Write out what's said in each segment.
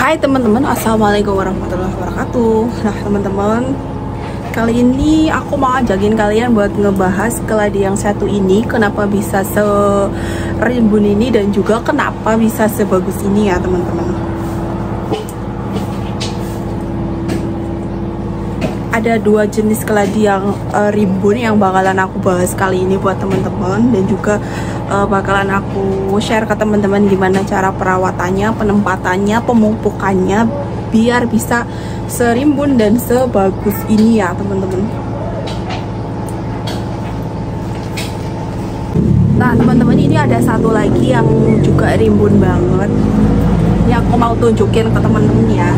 Hai teman-teman, assalamualaikum warahmatullahi wabarakatuh. Nah teman-teman, kali ini aku mau ajakin kalian buat ngebahas keladi yang satu ini, kenapa bisa serimbun ini dan juga kenapa bisa sebagus ini ya teman-teman. Ada dua jenis keladi yang rimbun yang bakalan aku bahas kali ini buat teman-teman, dan juga bakalan aku share ke teman-teman gimana cara perawatannya, penempatannya, pemupukannya biar bisa serimbun dan sebagus ini ya teman-teman. Nah teman-teman, ini ada satu lagi yang juga rimbun banget, ini aku mau tunjukin ke teman-teman ya.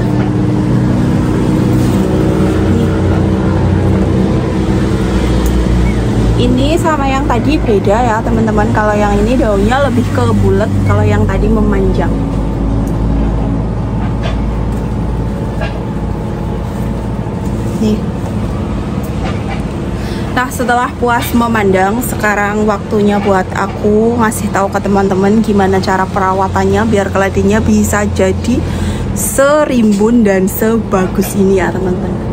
Ini sama yang tadi beda ya teman-teman. Kalau yang ini daunnya lebih ke bulat, kalau yang tadi memanjang. Nih. Nah setelah puas memandang, sekarang waktunya buat aku ngasih tahu ke teman-teman gimana cara perawatannya biar keladinya bisa jadi serimbun dan sebagus ini ya teman-teman.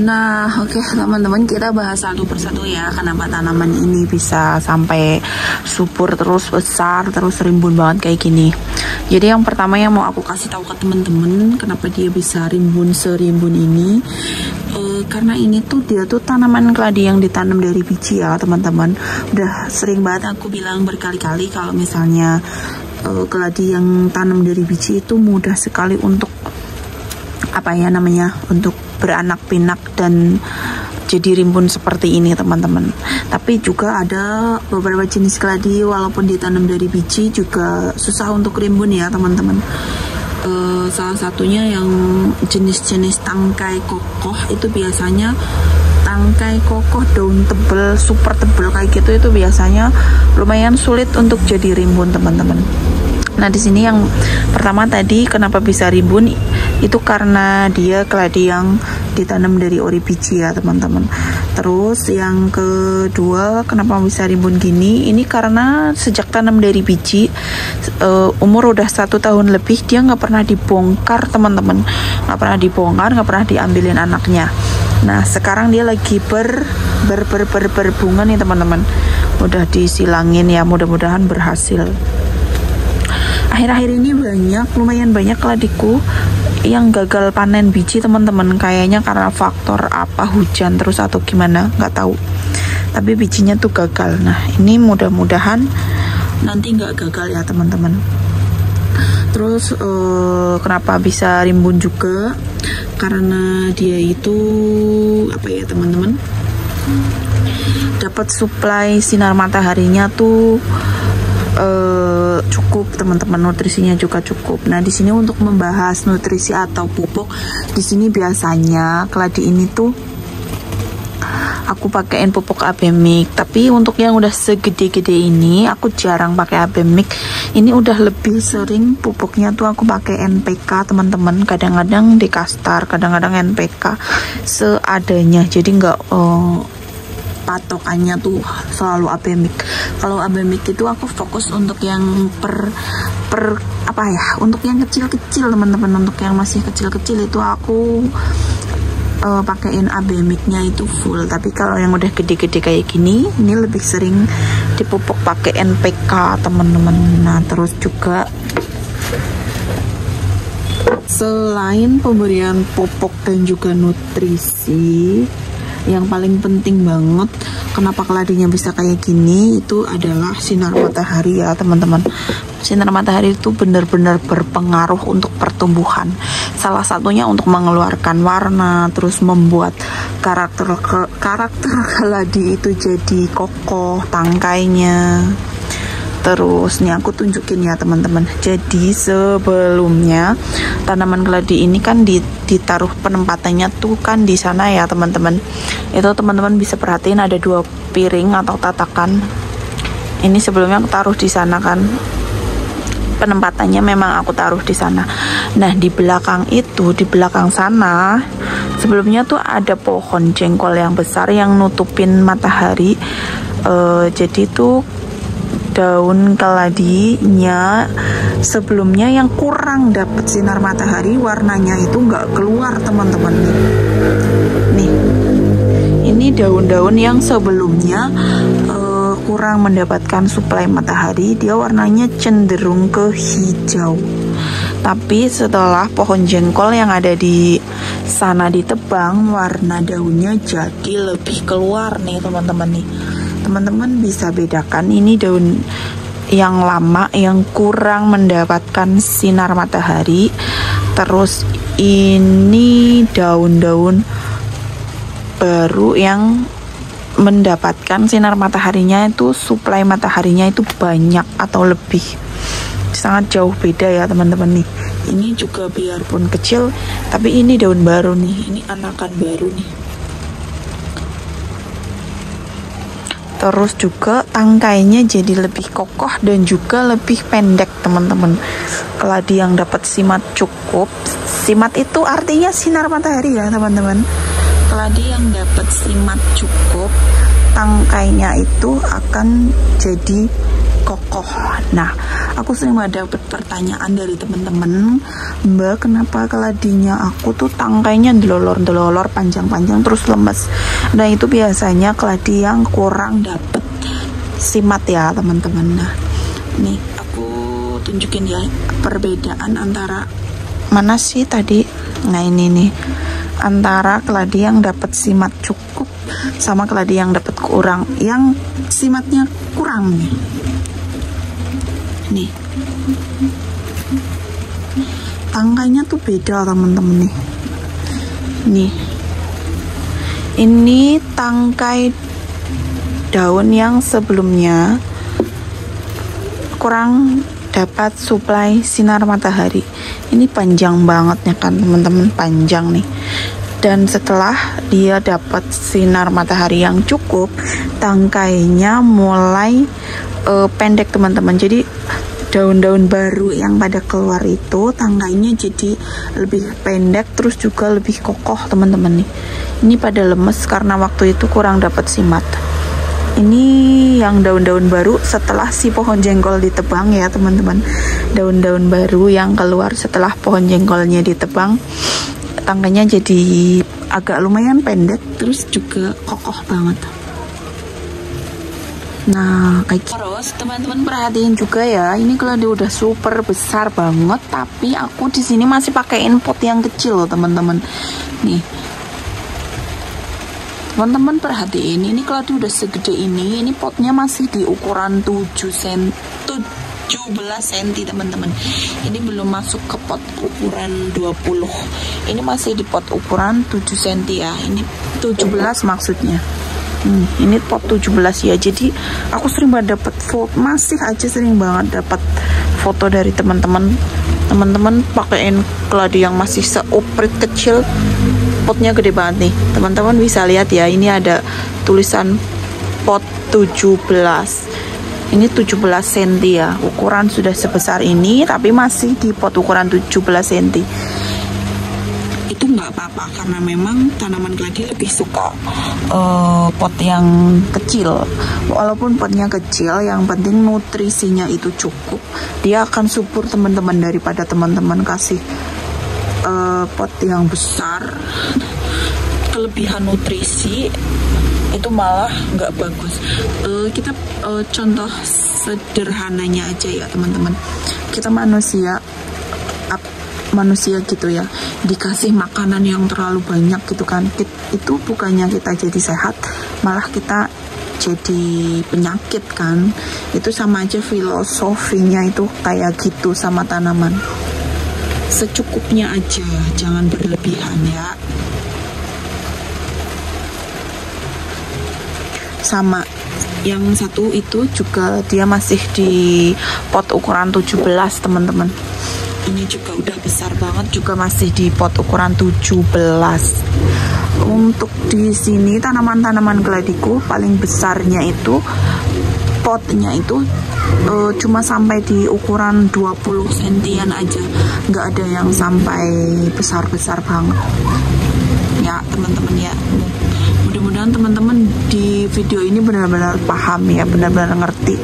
Nah oke teman-teman, kita bahas satu persatu ya, kenapa tanaman ini bisa sampai subur terus besar terus rimbun banget kayak gini. Jadi yang pertama yang mau aku kasih tahu ke teman-teman kenapa dia bisa rimbun serimbun ini, karena ini tuh dia tuh tanaman keladi yang ditanam dari biji ya teman-teman. Udah sering banget aku bilang berkali-kali kalau misalnya keladi yang tanam dari biji itu mudah sekali untuk apa ya namanya, untuk beranak pinak dan jadi rimbun seperti ini teman-teman. Tapi juga ada beberapa jenis keladi walaupun ditanam dari biji juga susah untuk rimbun ya teman-teman. Salah satunya yang jenis-jenis tangkai kokoh itu biasanya tangkai kokoh daun tebel super tebel kayak gitu, itu biasanya lumayan sulit untuk jadi rimbun teman-teman. Nah di sini yang pertama tadi kenapa bisa rimbun itu karena dia keladi yang ditanam dari ori biji ya teman-teman. Terus yang kedua kenapa bisa rimbun gini, ini karena sejak tanam dari biji umur udah 1 tahun lebih dia nggak pernah dibongkar teman-teman, nggak pernah dibongkar, nggak pernah diambilin anaknya. Nah sekarang dia lagi berbunga nih teman-teman, udah disilangin ya, mudah-mudahan berhasil. Akhir-akhir ini lumayan banyak keladiku yang gagal panen biji teman-teman, kayaknya karena faktor apa, hujan terus atau gimana nggak tahu, tapi bijinya tuh gagal. Nah ini mudah-mudahan nanti nggak gagal ya teman-teman. Terus kenapa bisa rimbun juga, karena dia itu apa ya teman-teman, dapat suplai sinar mataharinya tuh cukup teman-teman, nutrisinya juga cukup. Nah di sini untuk membahas nutrisi atau pupuk, di sini biasanya keladi ini tuh aku pakein pupuk AB Mix, tapi untuk yang udah segede-gede ini aku jarang pakai AB Mix. Ini udah lebih sering pupuknya tuh aku pakai NPK teman-teman, kadang-kadang Dekastar, kadang-kadang NPK seadanya, jadi nggak patokannya tuh selalu AB Mix. Kalau AB Mix itu aku fokus untuk yang apa ya, untuk yang kecil-kecil teman-teman, untuk yang masih kecil-kecil itu aku pakein AB Mix-nya itu full. Tapi kalau yang udah gede-gede kayak gini, ini lebih sering dipupuk pakai NPK teman-teman. Nah terus juga selain pemberian pupuk dan juga nutrisi, yang paling penting banget kenapa keladinya bisa kayak gini itu adalah sinar matahari ya teman-teman. Sinar matahari itu benar-benar berpengaruh untuk pertumbuhan. Salah satunya untuk mengeluarkan warna, terus membuat karakter keladi itu jadi kokoh tangkainya. Terus nih aku tunjukin ya teman-teman. Jadi sebelumnya tanaman keladi ini kan ditaruh penempatannya tuh kan di sana ya teman-teman. Itu teman-teman bisa perhatiin ada 2 piring atau tatakan. Ini sebelumnya aku taruh di sana kan. penempatannya memang aku taruh di sana. Nah, di belakang itu, di belakang sana sebelumnya tuh ada pohon jengkol yang besar yang nutupin matahari. Jadi tuh daun keladinya sebelumnya yang kurang dapat sinar matahari, warnanya itu nggak keluar teman-teman. Nih, ini daun-daun yang sebelumnya kurang mendapatkan suplai matahari, dia warnanya cenderung ke hijau. Tapi setelah pohon jengkol yang ada di sana ditebang, warna daunnya jadi lebih keluar nih teman-teman nih. Teman-teman bisa bedakan ini daun yang lama yang kurang mendapatkan sinar matahari, terus ini daun-daun baru yang mendapatkan sinar mataharinya itu, suplai mataharinya itu banyak atau lebih. Sangat jauh beda ya teman-teman nih. Ini juga biarpun kecil, tapi ini daun baru nih, ini anakan baru nih. Terus juga tangkainya jadi lebih kokoh dan juga lebih pendek teman-teman. Keladi yang dapat simat cukup, simat itu artinya sinar matahari ya teman-teman. Keladi yang dapat simat cukup, tangkainya itu akan jadi kokoh. Nah, aku sering dapat pertanyaan dari teman-teman, Mbak, kenapa keladinya aku tuh tangkainya delolor-delolor, panjang-panjang terus lemes. Nah, itu biasanya keladi yang kurang dapat simat ya teman-teman. Nah, nih aku tunjukin ya perbedaan antara mana sih tadi. Nah, ini nih antara keladi yang dapat simat cukup sama keladi yang dapat kurang, yang simatnya kurang nih. Tangkainya tuh beda teman-teman nih. Ini tangkai daun yang sebelumnya kurang dapat suplai sinar matahari. Ini panjang banget ya kan teman-teman, panjang nih. Dan setelah dia dapat sinar matahari yang cukup, tangkainya mulai pendek teman-teman. Jadi daun-daun baru yang pada keluar itu tangkainya jadi lebih pendek, terus juga lebih kokoh teman-teman nih. Ini pada lemes karena waktu itu kurang dapat simat. Ini yang daun-daun baru setelah si pohon jengkol ditebang ya teman-teman. Daun-daun baru yang keluar setelah pohon jengkolnya ditebang, tangkainya jadi agak lumayan pendek, terus juga kokoh banget. Nah, kayak terus teman-teman perhatiin juga ya, ini keladi udah super besar banget, tapi aku di sini masih pakein pot yang kecil loh teman-teman. Nih, teman-teman perhatiin, ini keladi udah segede ini potnya masih di ukuran 17 cm teman-teman. Ini belum masuk ke pot ukuran 20. Ini masih di pot ukuran 7 cm ya. Ini 17 maksudnya. Ini pot 17 ya. Jadi aku sering banget dapat foto, masih aja sering banget dapat foto dari teman-teman. Teman-teman pakein keladi yang masih seuprit kecil, potnya gede banget nih. Teman-teman bisa lihat ya, ini ada tulisan pot 17. Ini 17 cm ya, ukuran sudah sebesar ini, tapi masih di pot ukuran 17 cm. Itu nggak apa-apa, karena memang tanaman keladi lebih suka pot yang kecil. Walaupun potnya kecil, yang penting nutrisinya itu cukup. Dia akan subur teman-teman, daripada teman-teman kasih pot yang besar, kelebihan nutrisi itu malah nggak bagus. Kita contoh sederhananya aja ya teman-teman, kita manusia gitu ya, dikasih makanan yang terlalu banyak gitu kan, itu bukannya kita jadi sehat, malah kita jadi penyakit kan. Itu sama aja filosofinya itu kayak gitu sama tanaman. Secukupnya aja, jangan berlebihan ya. Sama yang satu itu juga dia masih di pot ukuran 17 teman-teman. Ini juga udah besar banget, juga masih di pot ukuran 17. Untuk di sini tanaman-tanaman keladiku paling besarnya itu potnya itu cuma sampai di ukuran 20 sentian aja, nggak ada yang sampai besar-besar banget ya teman-teman ya. Mudah-mudahan teman-teman di video ini benar-benar paham ya, benar-benar ngerti.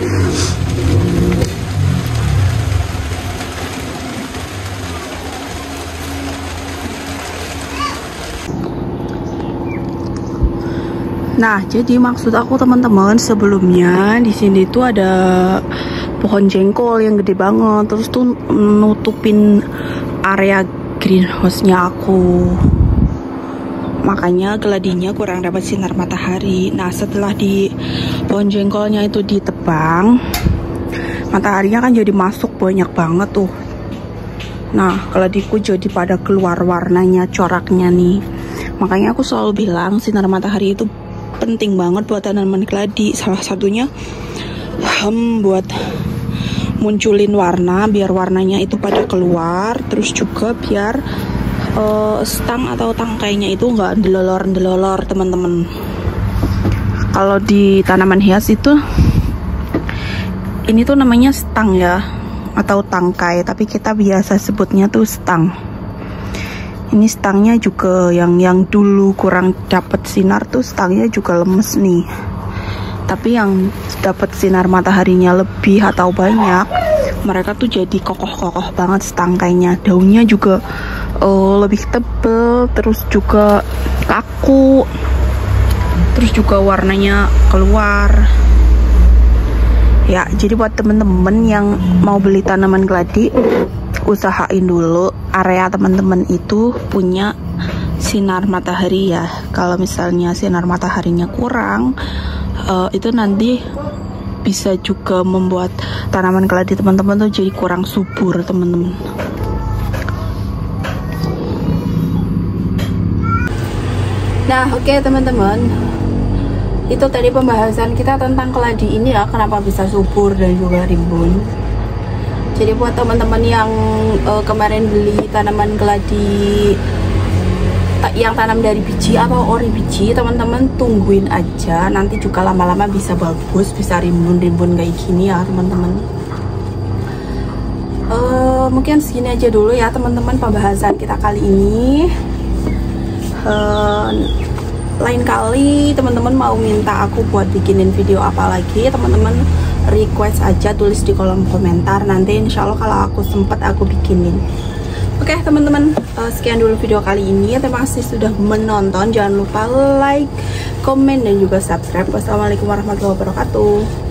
Nah, jadi maksud aku teman-teman, sebelumnya di sini tuh ada pohon jengkol yang gede banget, terus tuh nutupin area greenhouse-nya aku. Makanya geladinya kurang dapat sinar matahari. Nah, setelah di pohon jengkolnya itu ditebang, mataharinya kan jadi masuk banyak banget tuh. Nah, geladiku jadi pada keluar warnanya, coraknya nih. Makanya aku selalu bilang sinar matahari itu penting banget buat tanaman keladi. Salah satunya buat munculin warna, biar warnanya itu pada keluar, terus juga biar stang atau tangkainya itu nggak delolor-delolor teman-teman. Kalau di tanaman hias itu ini tuh namanya stang ya, atau tangkai, tapi kita biasa sebutnya tuh stang. Ini stangnya juga yang dulu kurang dapat sinar tuh stangnya juga lemes nih. Tapi yang dapat sinar mataharinya lebih atau banyak, mereka tuh jadi kokoh-kokoh banget stangkainya. Daunnya juga lebih tebel, terus juga kaku, terus juga warnanya keluar. Ya, jadi buat temen-temen yang mau beli tanaman gladi, usahain dulu area teman-teman itu punya sinar matahari ya. Kalau misalnya sinar mataharinya kurang, itu nanti bisa juga membuat tanaman keladi teman-teman tuh jadi kurang subur teman-teman. Nah, oke teman-teman, itu tadi pembahasan kita tentang keladi ini ya, kenapa bisa subur dan juga rimbun. Jadi buat teman-teman yang kemarin beli tanaman keladi yang tanam dari biji atau ori biji, teman-teman tungguin aja, nanti juga lama-lama bisa bagus, bisa rimbun-rimbun kayak gini ya teman-teman. Mungkin segini aja dulu ya teman-teman pembahasan kita kali ini. Lain kali teman-teman mau minta aku buat bikinin video apa lagi, teman-teman request aja, tulis di kolom komentar, nanti insya Allah kalau aku sempet aku bikinin. Oke teman-teman, sekian dulu video kali ini. Terima kasih sudah menonton. Jangan lupa like, komen, dan juga subscribe. Wassalamualaikum warahmatullahi wabarakatuh.